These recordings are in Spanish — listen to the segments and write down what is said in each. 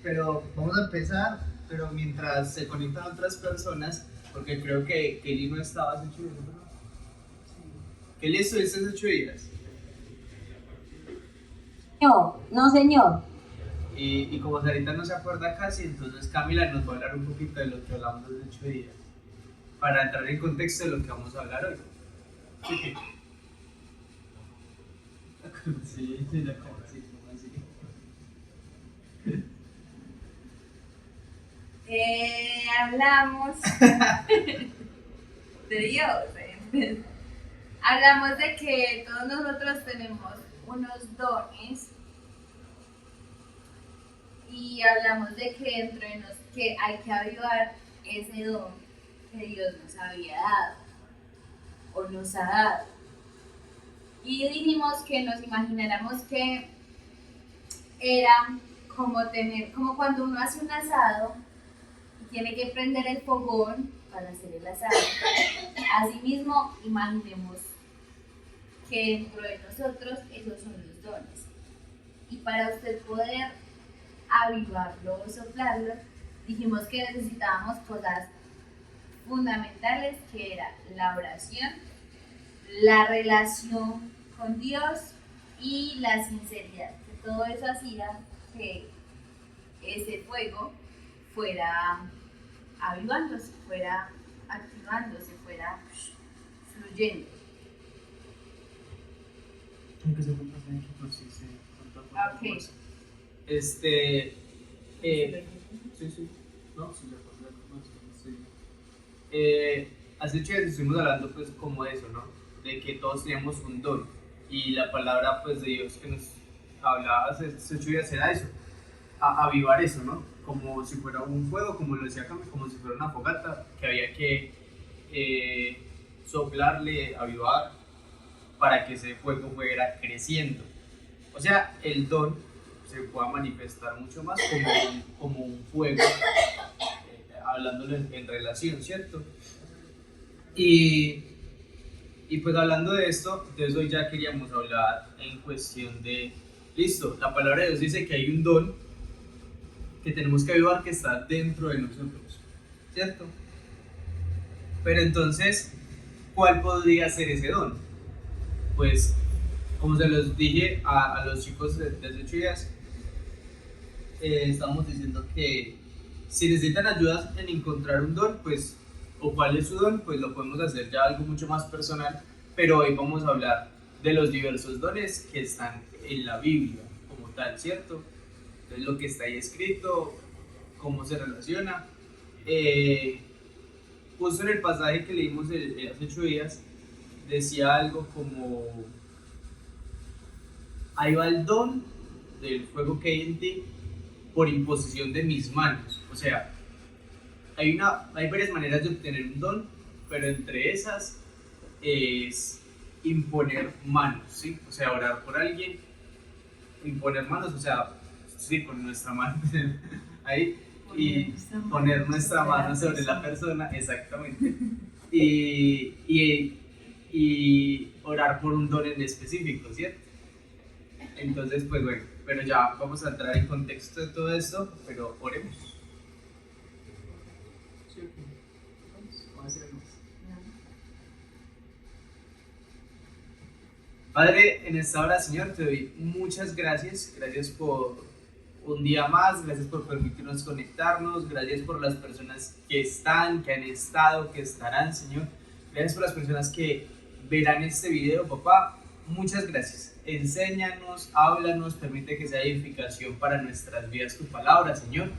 pero vamos a empezar, pero mientras se conectan otras personas, porque creo que Kelly no estaba hace 8 días, ¿no? Kelly, ¿estuviste hace 8 días? No, señor. Y como Sarita no se acuerda casi, entonces Camila nos va a hablar un poquito de lo que hablamos hace 8 días, para entrar en contexto de lo que vamos a hablar hoy. Sí, sí, la como así, como así. Hablamos de Dios. Hablamos de que todos nosotros tenemos unos dones y hablamos de que dentro de nosotros que hay que avivar ese don que Dios nos había dado o nos ha dado. Y dijimos que nos imagináramos que era como cuando uno hace un asado y tiene que prender el fogón para hacer el asado. Asimismo, imaginemos que dentro de nosotros esos son los dones. Y para usted poder avivarlo o soplarlo, dijimos que necesitábamos cosas fundamentales, que era la oración, la relación con Dios y la sinceridad. Que todo eso hacía que ese fuego fuera avivándose, fuera activándose, fuera fluyendo. Aunque se puede pasar aquí por si se corta por la Ok. fuerza. Sí. No, sí, ya pasó la conversación, sí. Hace 8 días estuvimos hablando pues como de eso, ¿no? De que todos teníamos un don. Y la palabra pues de Dios que nos hablaba hace 8 días era eso. Avivar eso, ¿no? Como si fuera un fuego, como lo decía Cami, como si fuera una fogata, que había que soplarle, avivar, para que ese fuego fuera creciendo. O sea, el don se pueda manifestar mucho más como un fuego, hablándolo en relación, ¿cierto? Y pues hablando de esto, entonces hoy ya queríamos hablar en cuestión de, listo, la palabra de Dios dice que hay un don que tenemos que avivar que está dentro de nosotros, ¿cierto? Pero entonces, ¿cuál podría ser ese don? Pues, como se los dije a los chicos de hace 8 días, estamos diciendo que si necesitan ayuda en encontrar un don, pues, o cuál es su don, pues lo podemos hacer ya algo mucho más personal, pero hoy vamos a hablar de los diversos dones que están en la Biblia como tal, ¿cierto? Entonces lo que está ahí escrito, cómo se relaciona. Justo en el pasaje que leímos hace 8 días, decía algo como, ahí va el don del fuego que hay en ti por imposición de mis manos. O sea, hay varias maneras de obtener un don, pero entre esas es imponer manos, ¿sí? O sea, orar por alguien, imponer manos, o sea, sí, con nuestra mano ahí, y poner nuestra mano sobre la persona, exactamente, y orar por un don en específico, ¿cierto? Entonces, pues bueno, pero ya vamos a entrar en contexto de todo esto, pero oremos. Sí, vamos a hacer más. Padre, en esta hora, Señor, te doy muchas gracias. Gracias por un día más, gracias por permitirnos conectarnos, gracias por las personas que están, que han estado, que estarán, Señor. Gracias por las personas que verán este video, papá. Muchas gracias. Enséñanos, háblanos, permite que sea edificación para nuestras vidas tu palabra, Señor.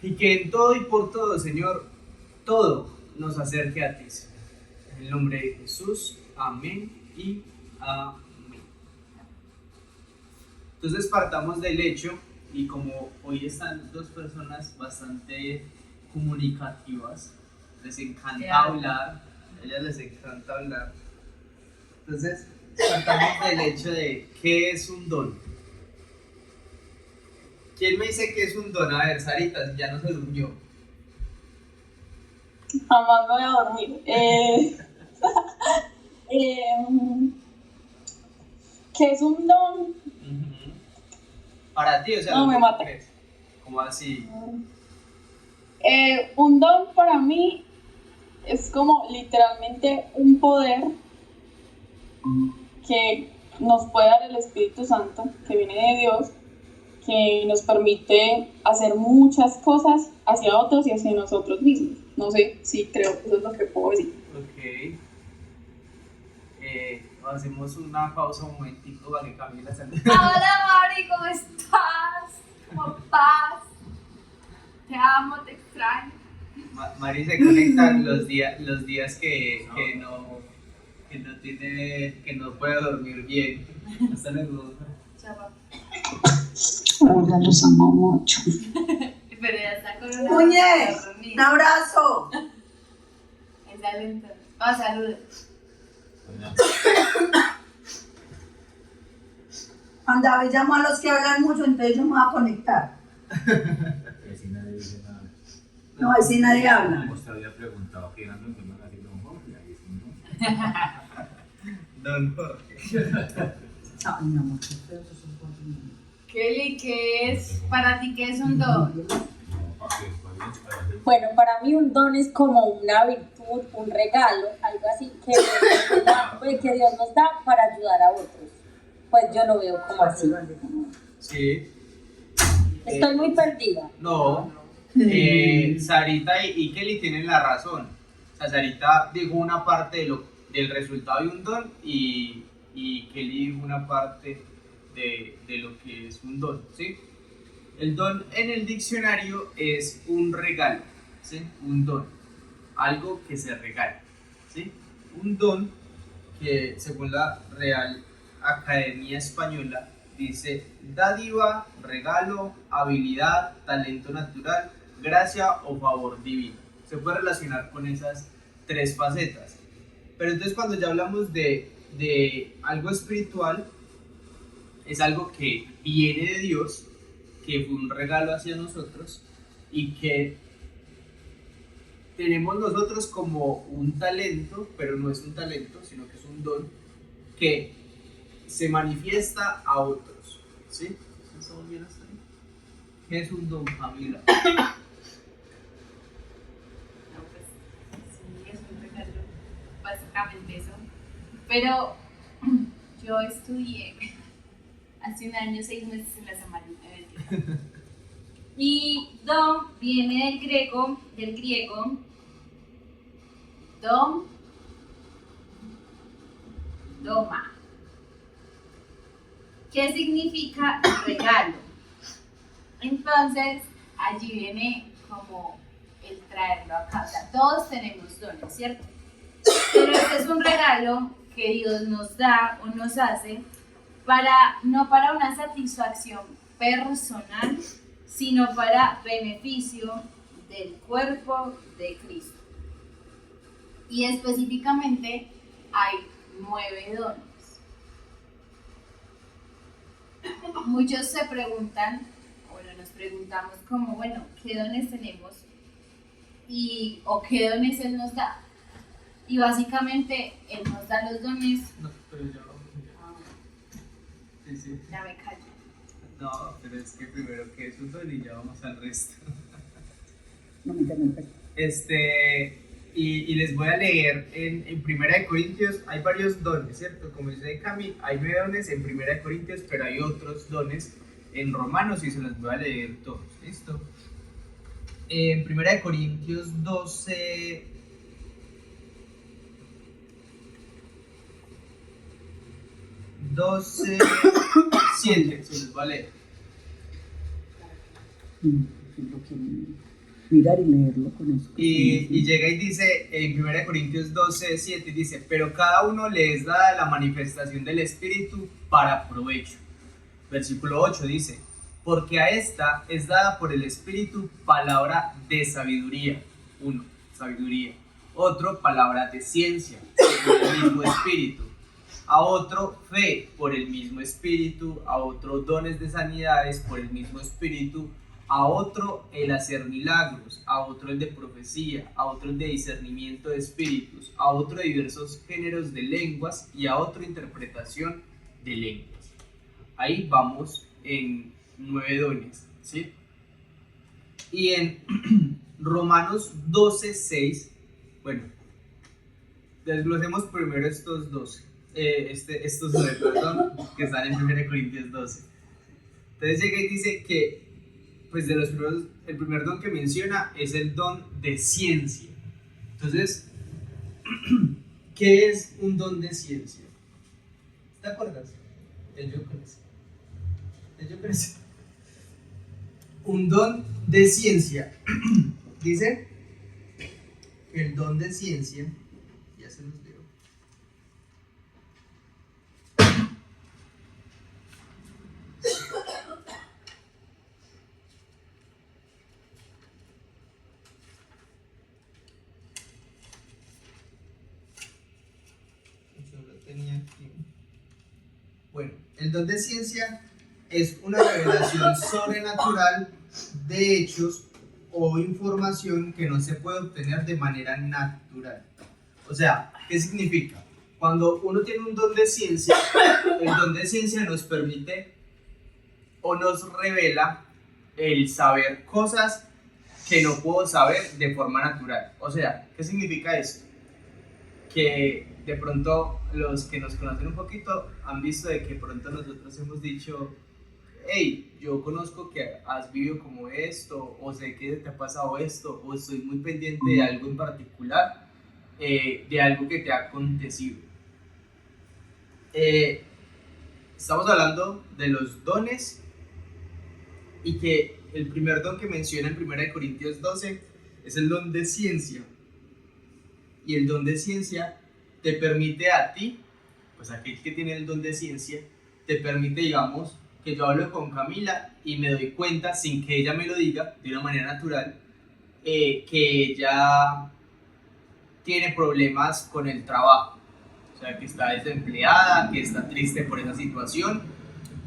Y que en todo y por todo, Señor, todo nos acerque a ti, Señor. En el nombre de Jesús, amén y amén. Entonces partamos del hecho, y como hoy están dos personas bastante comunicativas, les encanta hablar, a ellas les encanta hablar. Entonces partamos del hecho de ¿qué es un don? ¿Quién me dice que es un don? A ver, Sarita, ya no se durmió. Jamás me voy a dormir. ¿Qué es un don? Para ti, o sea, No, lo me que mata. crees. ¿Cómo así? Un don para mí es como literalmente un poder que nos puede dar el Espíritu Santo, que viene de Dios, que nos permite hacer muchas cosas hacia otros y hacia nosotros mismos. No sé, sí, creo que eso es lo que puedo decir. Ok. Hacemos una pausa un momentito para que Camila salga. Hola Mari, ¿cómo estás? ¿Cómo vas? Te amo, te extraño. Mari se conecta los días que no puede dormir bien. Hasta luego. Chao, papá. Hola, los amo mucho. Pero ya está con una. Muñez, un abrazo. Está lento. Oh, salud. Juan David llamó a los que hablan mucho, entonces yo me voy a conectar. Y así nadie dice nada. No, así nadie habla. Como usted había preguntado que eran los demás así Don Jorge, ahí sí, ¿no? Don Jorge. Ay, mi amor, qué feo esos ojos míos. Kelly, ¿qué es para ti? ¿Qué es un don? No, para que después bien, Bueno, para mí un don es como una virtud, un regalo, algo así que Dios nos da para ayudar a otros. Pues yo lo veo como así. Sí. Estoy muy perdida. No. Sarita y Kelly tienen la razón. O sea, Sarita dijo una parte del resultado de un don y Kelly dijo una parte de lo que es un don, ¿sí? El don en el diccionario es un regalo, ¿sí? Un don, algo que se regala, ¿sí? Un don que según la Real Academia Española dice dádiva, regalo, habilidad, talento natural, gracia o favor divino. Se puede relacionar con esas tres facetas. Pero entonces cuando ya hablamos de algo espiritual, es algo que viene de Dios, que fue un regalo hacia nosotros y que tenemos nosotros como un talento, pero no es un talento, sino que es un don que se manifiesta a otros, ¿sí? ¿Estamos bien hasta ahí? ¿Qué es un don, Camila? No, pues sí, es un regalo. Básicamente eso. Pero yo estudié hace un año, 6 meses en la Samaritana. Y don viene del griego, doma. ¿Qué significa regalo? Entonces, allí viene como el traerlo acá. O sea, todos tenemos dones, ¿cierto? Pero este es un regalo que Dios nos da o nos hace no para una satisfacción personal, sino para beneficio del cuerpo de Cristo. Y específicamente hay 9 dones. Muchos se preguntan, bueno, nos preguntamos como, bueno, ¿qué dones tenemos? ¿O qué dones Él nos da? Y básicamente Él nos da los dones. No, pero ya vamos. Sí, sí. Ya me callo. No, pero es que primero que es un don y ya vamos al resto. No me interrumpas. Y les voy a leer en Primera de Corintios, hay varios dones, ¿cierto? Como dice Cami, hay 9 dones en Primera de Corintios, pero hay otros dones en Romanos y se los voy a leer todos, ¿listo? En Primera de Corintios 12... 7, se los voy a leer. Lo quiero mirar y leerlo con eso. Y llega y dice en 1 Corintios 12, 7, dice, pero cada uno le es dada la manifestación del Espíritu para provecho. Versículo 8 dice, porque a esta es dada por el Espíritu palabra de sabiduría. 1, sabiduría. Otro, palabra de ciencia, por el mismo Espíritu. A otro, fe, por el mismo Espíritu. A otro, dones de sanidades, por el mismo Espíritu. A otro el hacer milagros, a otro el de profecía, a otro el de discernimiento de espíritus, a otro diversos géneros de lenguas y a otro interpretación de lenguas. Ahí vamos en 9 dones, ¿sí? Y en Romanos 12:6, bueno, desglosemos primero estos 12, estos 9, perdón, que están en 1 Corintios 12. Entonces llega y dice que, pues de los primeros, el primer don que menciona es el don de ciencia. Entonces, ¿qué es un don de ciencia? ¿Te acuerdas? Yo crecí. Un don de ciencia. Dice que el don de ciencia, ya se los leo. Yo lo tenía aquí. Bueno, el don de ciencia es una revelación sobrenatural de hechos o información que no se puede obtener de manera natural. O sea, ¿qué significa? Cuando uno tiene un don de ciencia, el don de ciencia nos permite o nos revela el saber cosas que no puedo saber de forma natural. O sea, ¿qué significa esto? Que de pronto los que nos conocen un poquito han visto de que pronto nosotros hemos dicho: hey, yo conozco que has vivido como esto, o sé que te ha pasado esto, o estoy muy pendiente de algo en particular, de algo que te ha acontecido. Estamos hablando de los dones, y que el primer don que menciona en 1 Corintios 12 es el don de ciencia. Y el don de ciencia te permite a ti, pues aquel que tiene el don de ciencia, te permite, digamos, que yo hablo con Camila y me doy cuenta, sin que ella me lo diga, de una manera natural, que ella tiene problemas con el trabajo. O sea, que está desempleada, que está triste por esa situación,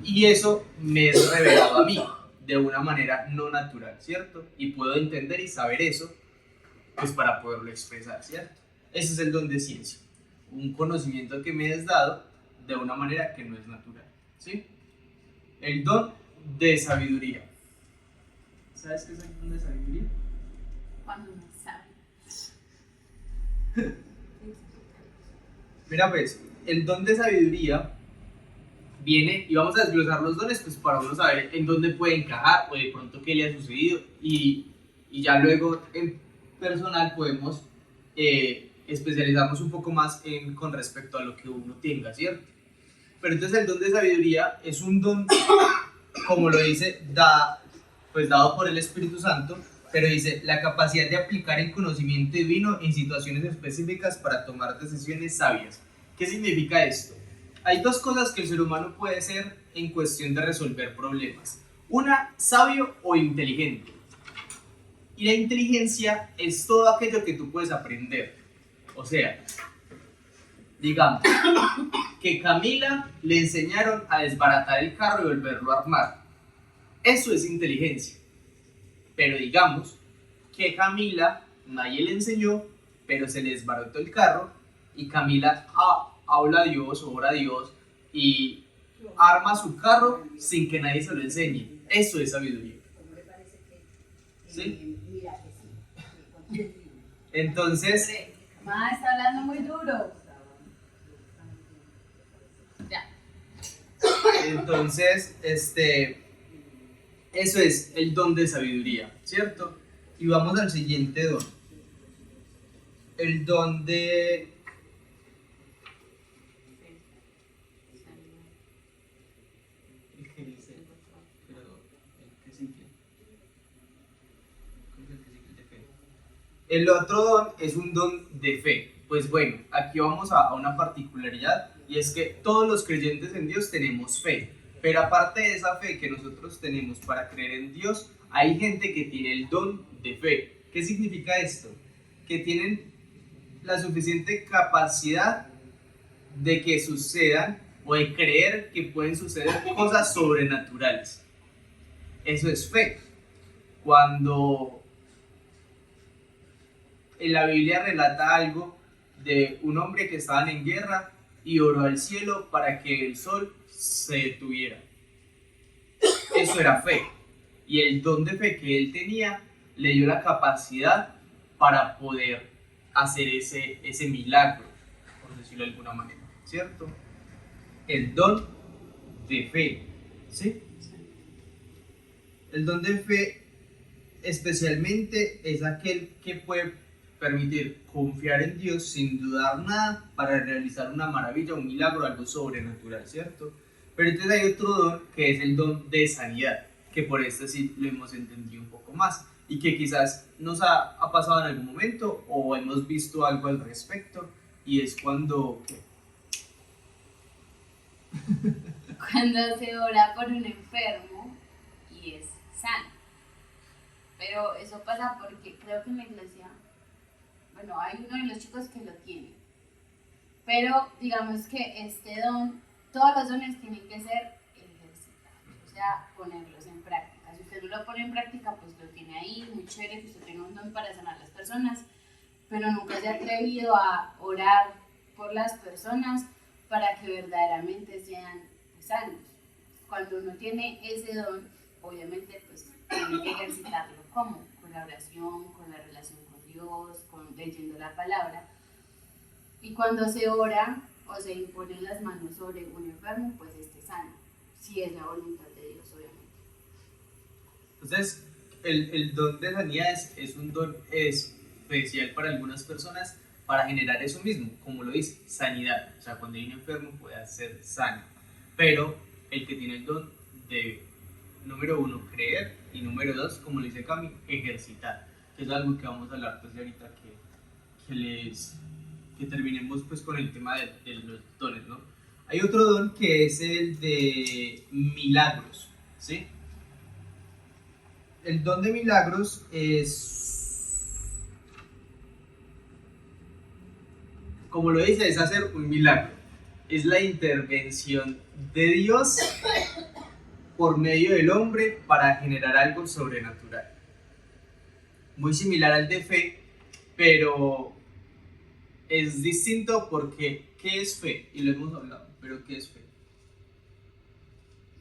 y eso me es revelado a mí de una manera no natural, ¿cierto? Y puedo entender y saber eso, pues para poderlo expresar, ¿cierto? Ese es el don de ciencia, un conocimiento que me es dado de una manera que no es natural, ¿sí? El don de sabiduría. ¿Sabes qué es el don de sabiduría? Cuando uno sabe. Mira pues, el don de sabiduría viene, y vamos a desglosar los dones pues para uno saber en dónde puede encajar o de pronto qué le ha sucedido, y ya luego en personal podemos especializarnos un poco más con respecto a lo que uno tenga, ¿cierto? Pero entonces el don de sabiduría es un don, como lo dice, dado por el Espíritu Santo, pero dice la capacidad de aplicar el conocimiento divino en situaciones específicas para tomar decisiones sabias. ¿Qué significa esto? Hay dos cosas que el ser humano puede ser en cuestión de resolver problemas: una, sabio o inteligente. Y la inteligencia es todo aquello que tú puedes aprender. O sea, digamos que Camila le enseñaron a desbaratar el carro y volverlo a armar. Eso es inteligencia. Pero digamos que Camila nadie le enseñó, pero se le desbarató el carro, y Camila habla a Dios, ora a Dios y arma su carro sin que nadie se lo enseñe. Eso es sabiduría. ¿Sí? Entonces, Ma, está hablando muy duro. Ya. Entonces, eso es el don de sabiduría, ¿cierto? Y vamos al siguiente don. El don de... ¿El que dice? Pero, ¿el que sigue? ¿Cuál es el que sigue? El de fe. El otro don es un don de fe. Pues bueno, aquí vamos a una particularidad, y es que todos los creyentes en Dios tenemos fe. Pero aparte de esa fe que nosotros tenemos para creer en Dios, hay gente que tiene el don de fe. ¿Qué significa esto? Que tienen la suficiente capacidad de que sucedan, o de creer que pueden suceder cosas sobrenaturales. Eso es fe. Cuando en la Biblia relata algo de un hombre que estaban en guerra y oró al cielo para que el sol se detuviera. Eso era fe. Y el don de fe que él tenía le dio la capacidad para poder hacer ese milagro, por decirlo de alguna manera, ¿cierto? El don de fe, ¿sí? El don de fe especialmente es aquel que puede permitir confiar en Dios sin dudar nada para realizar una maravilla, un milagro, algo sobrenatural, ¿cierto? Pero entonces hay otro don que es el don de sanidad, que por este sí lo hemos entendido un poco más y que quizás nos ha pasado en algún momento o hemos visto algo al respecto, y es cuando Cuando se ora por un enfermo y es sano. Pero eso pasa porque creo que en la iglesia, bueno, hay uno de los chicos que lo tiene. Pero digamos que este don, todos los dones tienen que ser ejercitados, o sea, ponerlos en práctica. Si usted no lo pone en práctica, pues lo tiene ahí, muy chévere que usted tenga un don para sanar a las personas, pero nunca se ha atrevido a orar por las personas para que verdaderamente sean sanos. Cuando uno tiene ese don, obviamente pues tiene que ejercitarlo. ¿Cómo? Con la oración, con la relación con Dios, leyendo la palabra. Y cuando se ora o se imponen las manos sobre un enfermo, pues esté sano, si es la voluntad de Dios, obviamente. Entonces, el don de sanidad es un don especial para algunas personas para generar eso mismo, como lo dice, sanidad. O sea, cuando hay un enfermo puede ser sano. Pero el que tiene el don debe, número 1, creer, y número 2, como lo dice Cami, ejercitar. Que es algo que vamos a hablar pues ahorita que terminemos pues con el tema de los dones, ¿no? Hay otro don que es el de milagros, ¿sí? El don de milagros es, como lo dice, es hacer un milagro. Es la intervención de Dios por medio del hombre para generar algo sobrenatural. Muy similar al de fe, pero es distinto porque ¿qué es fe? Y lo hemos hablado, pero ¿qué es fe?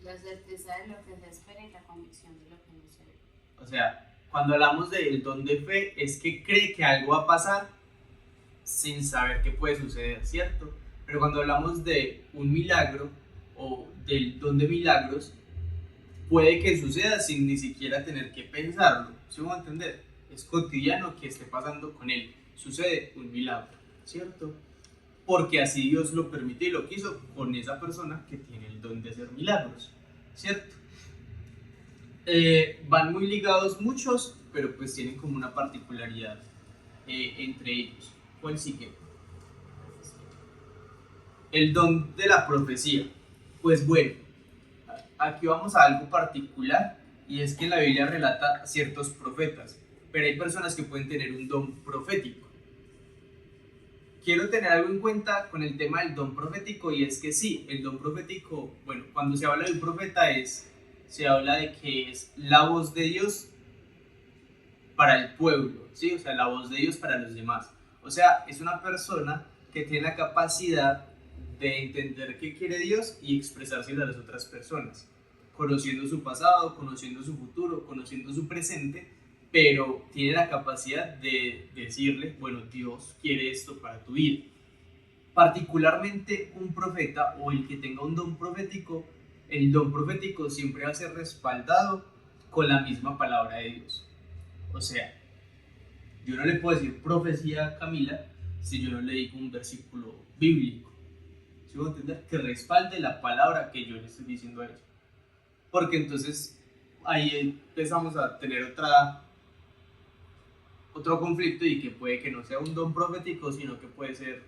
La certeza de lo que se espera y la convicción de lo que no se ve. O sea, cuando hablamos del don de fe, es que cree que algo va a pasar sin saber qué puede suceder, ¿cierto? Pero cuando hablamos de un milagro o del don de milagros, puede que suceda sin ni siquiera tener que pensarlo, ¿sí vamos a entender? Es cotidiano que esté pasando con él, sucede un milagro, ¿cierto? Porque así Dios lo permite y lo quiso con esa persona que tiene el don de hacer milagros, ¿cierto? Van muy ligados muchos, pero pues tienen como una particularidad entre ellos. ¿Cuál sigue? El don de la profecía. Pues bueno, aquí vamos a algo particular, y es que la Biblia relata ciertos profetas, pero hay personas que pueden tener un don profético. Quiero tener algo en cuenta con el tema del don profético, y es que sí, el don profético, bueno, cuando se habla de un profeta se habla de que es la voz de Dios para el pueblo, ¿sí? O sea, la voz de Dios para los demás. O sea, es una persona que tiene la capacidad de entender qué quiere Dios y expresárselo a las otras personas, conociendo su pasado, conociendo su futuro, conociendo su presente, pero tiene la capacidad de decirle, bueno, Dios quiere esto para tu vida. Particularmente un profeta o el que tenga un don profético, el don profético siempre va a ser respaldado con la misma palabra de Dios. O sea, yo no le puedo decir profecía a Camila si yo no le digo un versículo bíblico, ¿sí voy a entender? Que respalde la palabra que yo le estoy diciendo a ella. Porque entonces ahí empezamos a tener otro conflicto, y que puede que no sea un don profético, sino que puede ser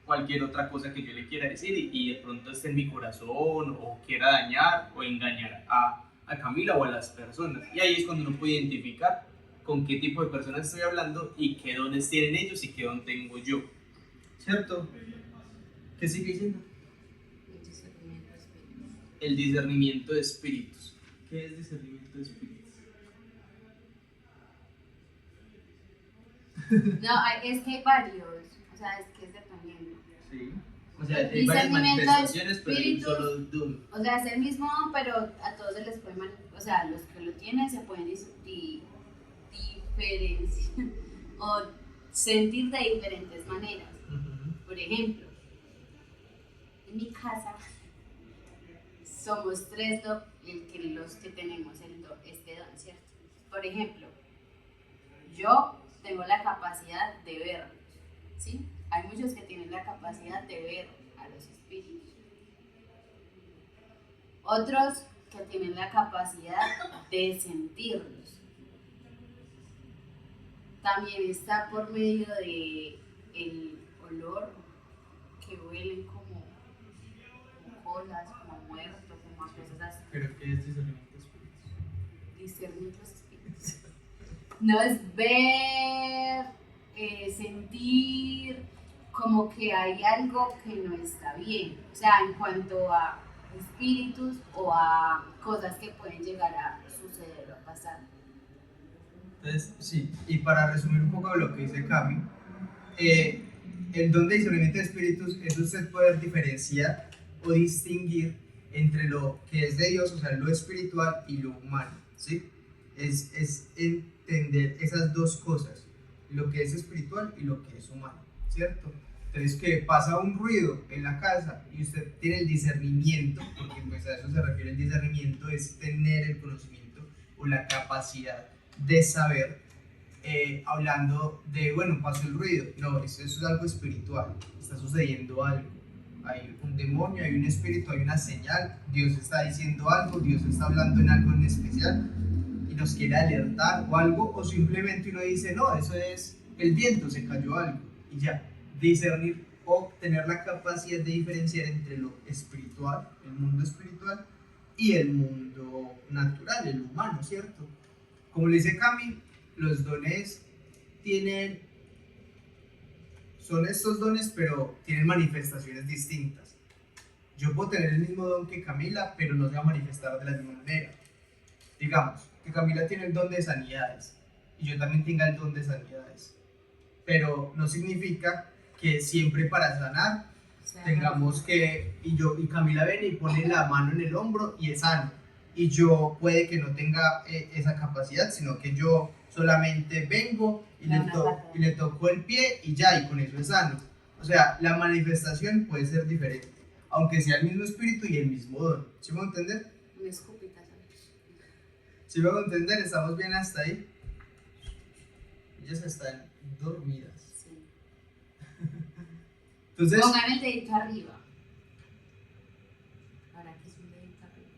cualquier otra cosa que yo le quiera decir y de pronto esté en mi corazón o quiera dañar o engañar a Camila o a las personas. Y ahí es cuando uno puede identificar con qué tipo de personas estoy hablando y qué dones tienen ellos y qué don tengo yo, ¿cierto? ¿Qué sigue diciendo? El discernimiento de espíritus. ¿Qué es discernimiento de espíritus? No, es que hay varios, o sea, es que es dependiendo. Sí. O sea, hay varias manifestaciones, pero hay un solo don. O sea, es el mismo, pero a todos se les puede o sea, los que lo tienen se pueden diferencia o sentir de diferentes maneras. Por ejemplo, en mi casa somos tres los que tenemos este don, ¿cierto? Por ejemplo, yo tengo la capacidad de verlos, ¿sí? Hay muchos que tienen la capacidad de ver a los espíritus. Otros que tienen la capacidad de sentirlos. También está por medio de el olor, que huelen como colas, como muerto, como a cosas así. ¿Pero qué es discernimiento de espíritus? Discernir los espíritus. No es ver, sentir como que hay algo que no está bien. O sea, en cuanto a espíritus o a cosas que pueden llegar a suceder o a pasar. Entonces, sí, y para resumir un poco lo que dice Cami, el don de discernimiento de espíritus es usted poder diferenciar o distinguir entre lo que es de Dios, o sea, lo espiritual y lo humano, ¿sí? Es entender esas dos cosas, lo que es espiritual y lo que es humano, ¿cierto? Entonces, que pasa un ruido en la casa y usted tiene el discernimiento, porque pues a eso se refiere el discernimiento, es tener el conocimiento o la capacidad de saber, hablando de, bueno, pasó el ruido, no, eso es algo espiritual, está sucediendo algo, hay un demonio, hay un espíritu, hay una señal, Dios está diciendo algo, Dios está hablando en algo en especial y nos quiere alertar o algo, o simplemente uno dice, no, eso es el viento, se cayó algo y ya. Discernir o tener la capacidad de diferenciar entre lo espiritual, el mundo espiritual, y el mundo natural, el humano, ¿cierto? Como le dice Cami, los dones son estos dones, pero tienen manifestaciones distintas. Yo puedo tener el mismo don que Camila, pero no se va a manifestar de la misma manera. Digamos, que Camila tiene el don de sanidades, y yo también tenga el don de sanidades, pero no significa que siempre para sanar tengamos que, y Camila viene y pone la mano en el hombro y es sano, y yo puede que no tenga esa capacidad, sino que yo solamente vengo y le toco el pie y ya, y con eso es sano. O sea, la manifestación puede ser diferente, aunque sea el mismo espíritu y el mismo don. ¿Sí me voy a entender? Me escupita, ¿sabes? ¿Sí me voy a entender? ¿Estamos bien hasta ahí? Ellas están dormidas. Entonces, Pongan el dedito arriba. Ahora que es un dedito arriba.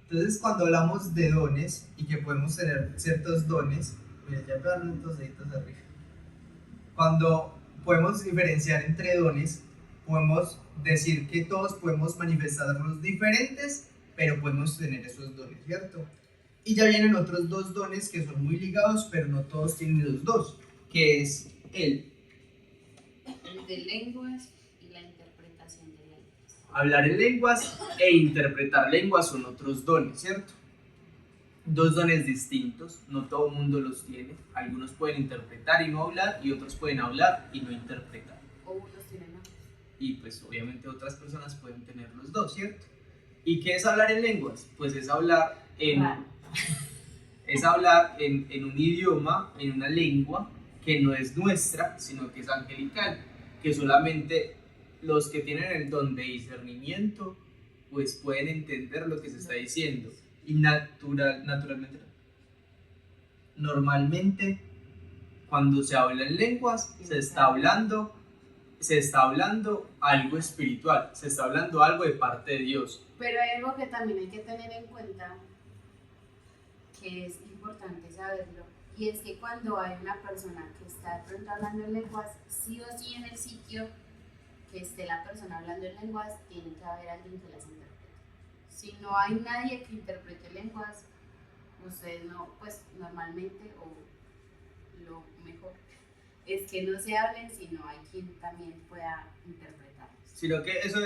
entonces, cuando hablamos de dones y que podemos tener ciertos dones, mira, ya pegaron los deditos arriba. Cuando podemos diferenciar entre dones, podemos decir que todos podemos manifestarlos diferentes, pero podemos tener esos dones, ¿cierto? Y ya vienen otros dos dones que son muy ligados, pero no todos tienen los dos, que es el De lenguas y la interpretación de lenguas. hablar en lenguas e interpretar lenguas son otros dones, ¿cierto? Dos dones distintos, no todo el mundo los tiene. Algunos pueden interpretar y no hablar, y otros pueden hablar y no interpretar. O unos tienen ambos. Y pues obviamente otras personas pueden tener los dos, ¿cierto? ¿Y qué es hablar en lenguas? Pues es hablar en un idioma, en una lengua que no es nuestra, sino que es angelical, que solamente los que tienen el don de discernimiento pues pueden entender lo que se está diciendo, y normalmente cuando se habla en lenguas se está hablando algo espiritual, se está hablando algo de parte de Dios. Pero hay algo que también hay que tener en cuenta, que es importante saberlo, y es que cuando hay una persona que está de pronto hablando en lenguas, sí o sí en el sitio que esté la persona hablando en lenguas, tiene que haber alguien que las interprete. Si no hay nadie que interprete lenguas, ustedes no, pues normalmente, o lo mejor, es que no se hablen si no hay quien también pueda interpretarlos. Sino que eso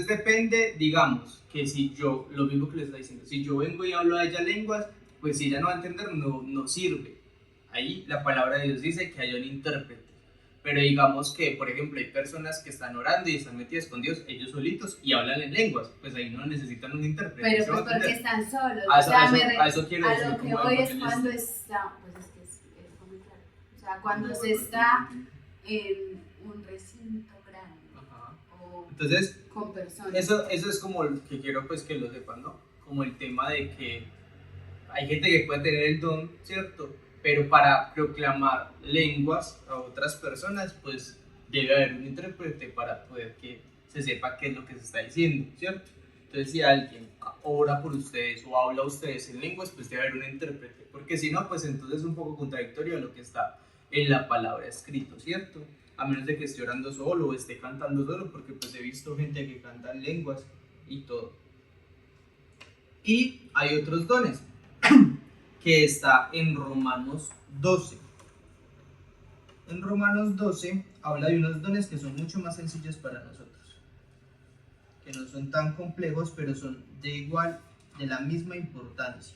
depende, digamos, que si yo, lo mismo que les está diciendo, si yo vengo y hablo a ella lenguas, pues si ella no va a entender, no sirve. Ahí la palabra de Dios dice que haya un intérprete. Pero digamos que, por ejemplo, hay personas que están orando y están metidas con Dios, ellos solitos, y hablan en lenguas, pues ahí no necesitan un intérprete. Pero ¿Sí me pues va a porque entender? están solos. A O eso, sea, a eso quiero a decir. lo que como voy es evangelista. cuando está, pues es que es muy claro. O sea, cuando se está en un recinto grande Ajá. o Entonces, con personas. eso es como lo que quiero pues que lo sepan, ¿no? Como el tema de que hay gente que puede tener el don, ¿cierto? Pero para proclamar lenguas a otras personas, pues debe haber un intérprete para poder que se sepa qué es lo que se está diciendo, ¿cierto? Entonces, si alguien ora por ustedes o habla a ustedes en lenguas, pues debe haber un intérprete, porque si no, pues entonces es un poco contradictorio a lo que está en la palabra escrito, ¿cierto? A menos de que esté orando solo o esté cantando solo, porque pues he visto gente que canta en lenguas y todo. Y hay otros dones que está en Romanos 12. En Romanos 12 habla de unos dones que son mucho más sencillos para nosotros, que no son tan complejos, pero son de la misma importancia.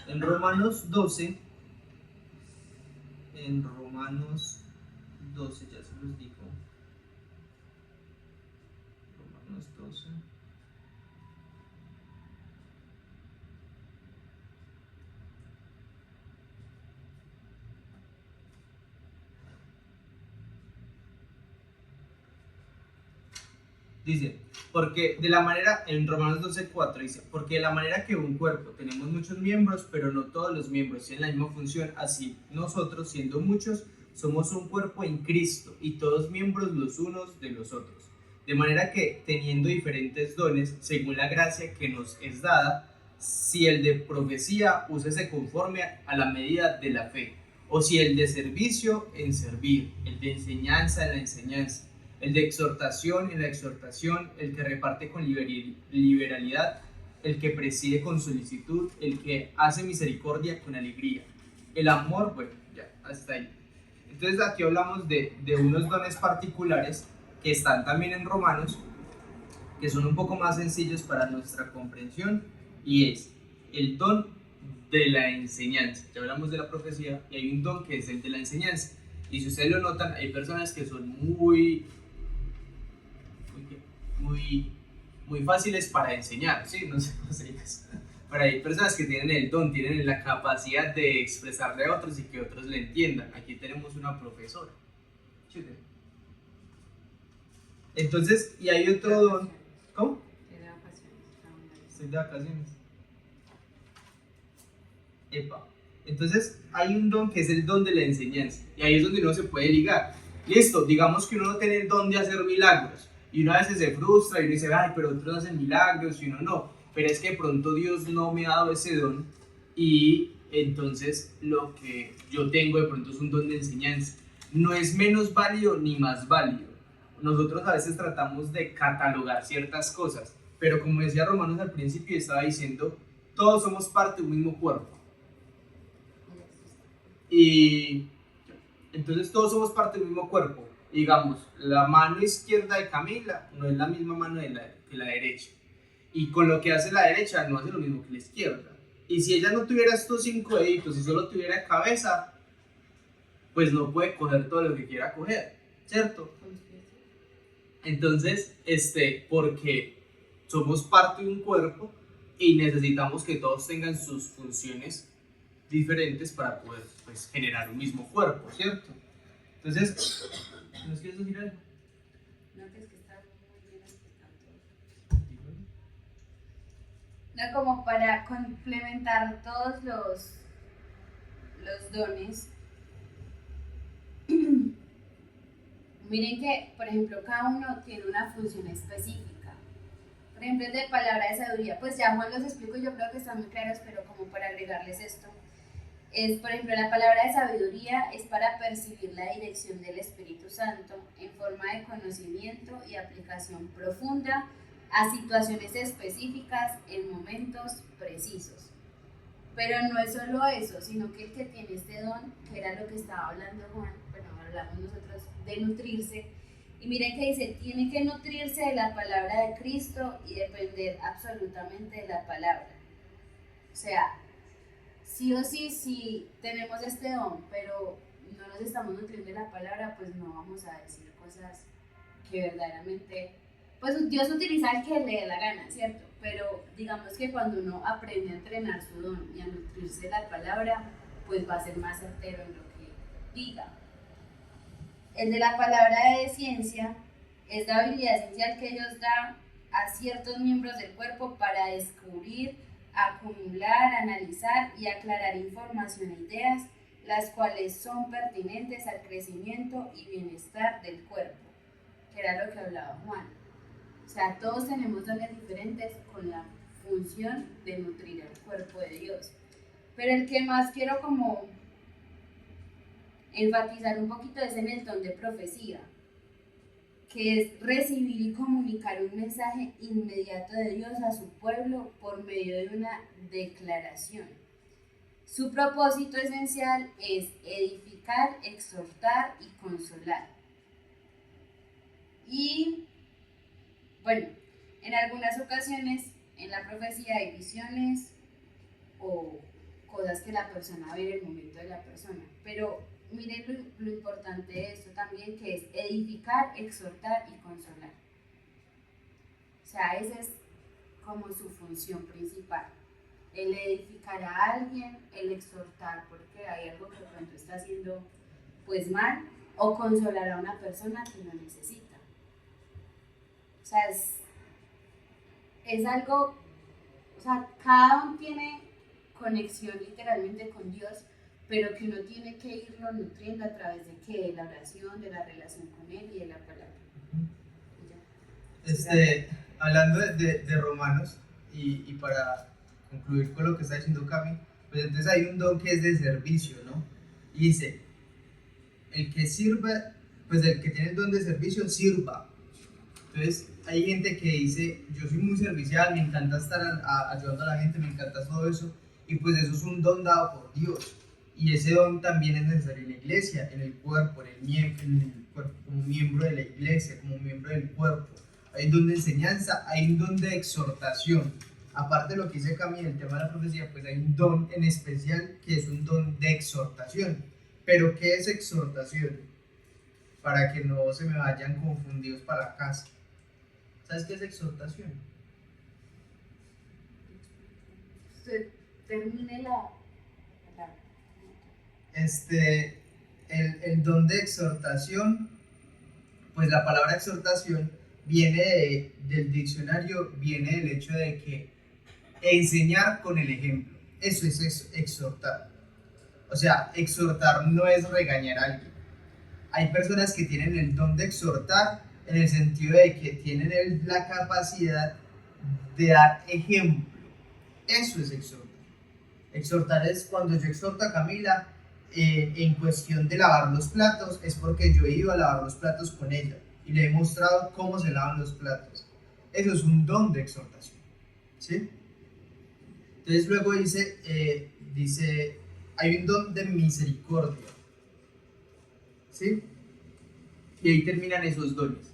En Romanos 12, ya se los digo. Romanos 12. Dice, porque de la manera, en Romanos 12:4 dice, porque de la manera que un cuerpo tenemos muchos miembros, pero no todos los miembros tienen la misma función, así nosotros, siendo muchos, somos un cuerpo en Cristo y todos miembros los unos de los otros. De manera que, teniendo diferentes dones, según la gracia que nos es dada, si el de profecía, úsese conforme a la medida de la fe, o si el de servicio, en servir, el de enseñanza, en la enseñanza, el de exhortación en la exhortación, el que reparte con liberalidad, el que preside con solicitud, el que hace misericordia con alegría. El amor, bueno, ya, hasta ahí. Entonces aquí hablamos de unos dones particulares que están también en Romanos, que son un poco más sencillos para nuestra comprensión, y es el don de la enseñanza. Ya hablamos de la profecía y hay un don que es el de la enseñanza. Y si ustedes lo notan, hay personas que son muy fáciles para enseñar, ¿sí? No sé cómo se dice. Pero hay personas que tienen el don, tienen la capacidad de expresarle a otros y que otros le entiendan. Aquí tenemos una profesora. Entonces, y hay otro don. ¿Cómo? Estoy de vacaciones. Epa. Entonces, hay un don que es el don de la enseñanza. Y ahí es donde uno se puede ligar. Listo, digamos que uno no tiene el don de hacer milagros. Y uno a veces se frustra y uno dice, ay, pero otros hacen milagros y uno no. Pero es que de pronto Dios no me ha dado ese don. Y entonces lo que yo tengo de pronto es un don de enseñanza. No es menos válido ni más válido. Nosotros a veces tratamos de catalogar ciertas cosas. Pero como decía Romanos al principio, estaba diciendo, todos somos parte de un mismo cuerpo. Y entonces todos somos parte del mismo cuerpo. Digamos, la mano izquierda de Camila no es la misma mano que la derecha. Y con lo que hace la derecha no hace lo mismo que la izquierda. Y si ella no tuviera estos 5 deditos y solo tuviera cabeza, pues no puede coger todo lo que quiera coger, ¿cierto? Entonces, porque somos parte de un cuerpo y necesitamos que todos tengan sus funciones diferentes para poder pues, generar un mismo cuerpo, ¿cierto? Entonces, ¿nos quieres decir algo? No, que es que está muy bien explicado todo. No, como para complementar todos los dones. Miren que, por ejemplo, cada uno tiene una función específica. Por ejemplo, el de palabra de sabiduría, pues ya Juan los explico, yo creo que están muy claros, pero como para agregarles esto. Es, por ejemplo, la palabra de sabiduría es para percibir la dirección del Espíritu Santo en forma de conocimiento y aplicación profunda a situaciones específicas en momentos precisos. Pero no es solo eso, sino que el que tiene este don, que era lo que estaba hablando Juan, bueno, hablamos nosotros de nutrirse, y miren que dice, tiene que nutrirse de la palabra de Cristo y depender absolutamente de la palabra. O sea, sí o sí, sí tenemos este don, pero no nos estamos nutriendo de la palabra, pues no vamos a decir cosas que verdaderamente, pues Dios utiliza al que le dé la gana, ¿cierto? Pero digamos que cuando uno aprende a entrenar su don y a nutrirse de la palabra, pues va a ser más certero en lo que diga. El de la palabra de ciencia es la habilidad esencial que Dios da a ciertos miembros del cuerpo para descubrir, acumular, analizar y aclarar información e ideas, las cuales son pertinentes al crecimiento y bienestar del cuerpo, que era lo que hablaba Juan. O sea, todos tenemos dones diferentes con la función de nutrir el cuerpo de Dios. Pero el que más quiero como enfatizar un poquito es en el don de profecía, que es recibir y comunicar un mensaje inmediato de Dios a su pueblo por medio de una declaración. Su propósito esencial es edificar, exhortar y consolar. Y bueno, en algunas ocasiones en la profecía hay visiones o cosas que la persona ve en el momento de la persona, pero miren lo importante de esto también, que es edificar, exhortar y consolar. O sea, esa es como su función principal. El edificar a alguien, el exhortar porque hay algo que de pronto está haciendo pues mal, o consolar a una persona que lo necesita. O sea, es algo, o sea, cada uno tiene conexión literalmente con Dios, pero que uno tiene que irlo nutriendo a través de ¿qué? De la oración, de la relación con Él y de la palabra. Hablando de Romanos, y para concluir con lo que está diciendo Cami, pues entonces hay un don que es de servicio, ¿no? Y dice, el que sirve, pues el que tiene el don de servicio, sirva. Entonces hay gente que dice, yo soy muy servicial, me encanta estar ayudando a la gente, me encanta todo eso, y pues eso es un don dado por Dios. Y ese don también es necesario en la iglesia, en el cuerpo, como miembro de la iglesia, como miembro del cuerpo. Hay un don de enseñanza, hay un don de exhortación. Aparte de lo que dice Camila, el tema de la profecía, pues hay un don en especial que es un don de exhortación. ¿Pero qué es exhortación? Para que no se me vayan confundidos para la casa. ¿Sabes qué es exhortación? Usted termine la el don de exhortación, pues la palabra exhortación viene del diccionario, viene del hecho de que enseñar con el ejemplo, eso es exhortar. O sea, exhortar no es regañar a alguien. Hay personas que tienen el don de exhortar en el sentido de que tienen la capacidad de dar ejemplo. Eso es exhortar. Exhortar es cuando yo exhorto a Camila en cuestión de lavar los platos, es porque yo he ido a lavar los platos con ella y le he mostrado cómo se lavan los platos. Eso es un don de exhortación, ¿sí? Entonces luego dice, hay un don de misericordia, ¿sí? Y ahí terminan esos dones.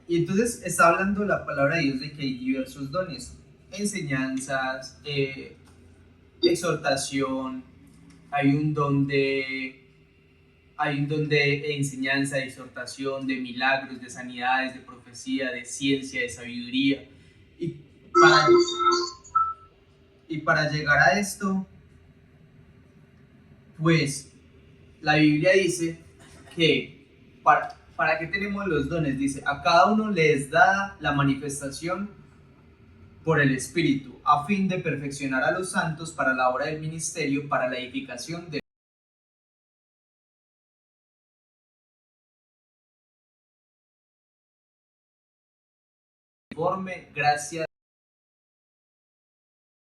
Y entonces está hablando la palabra de Dios de que hay diversos dones, enseñanzas, exhortación, hay un don de enseñanza, de exhortación, de milagros, de sanidades, de profecía, de ciencia, de sabiduría. Y para llegar a esto, pues la Biblia dice que ¿para qué tenemos los dones? Dice, a cada uno les da la manifestación por el Espíritu, a fin de perfeccionar a los santos para la obra del ministerio, para la edificación de conforme gracia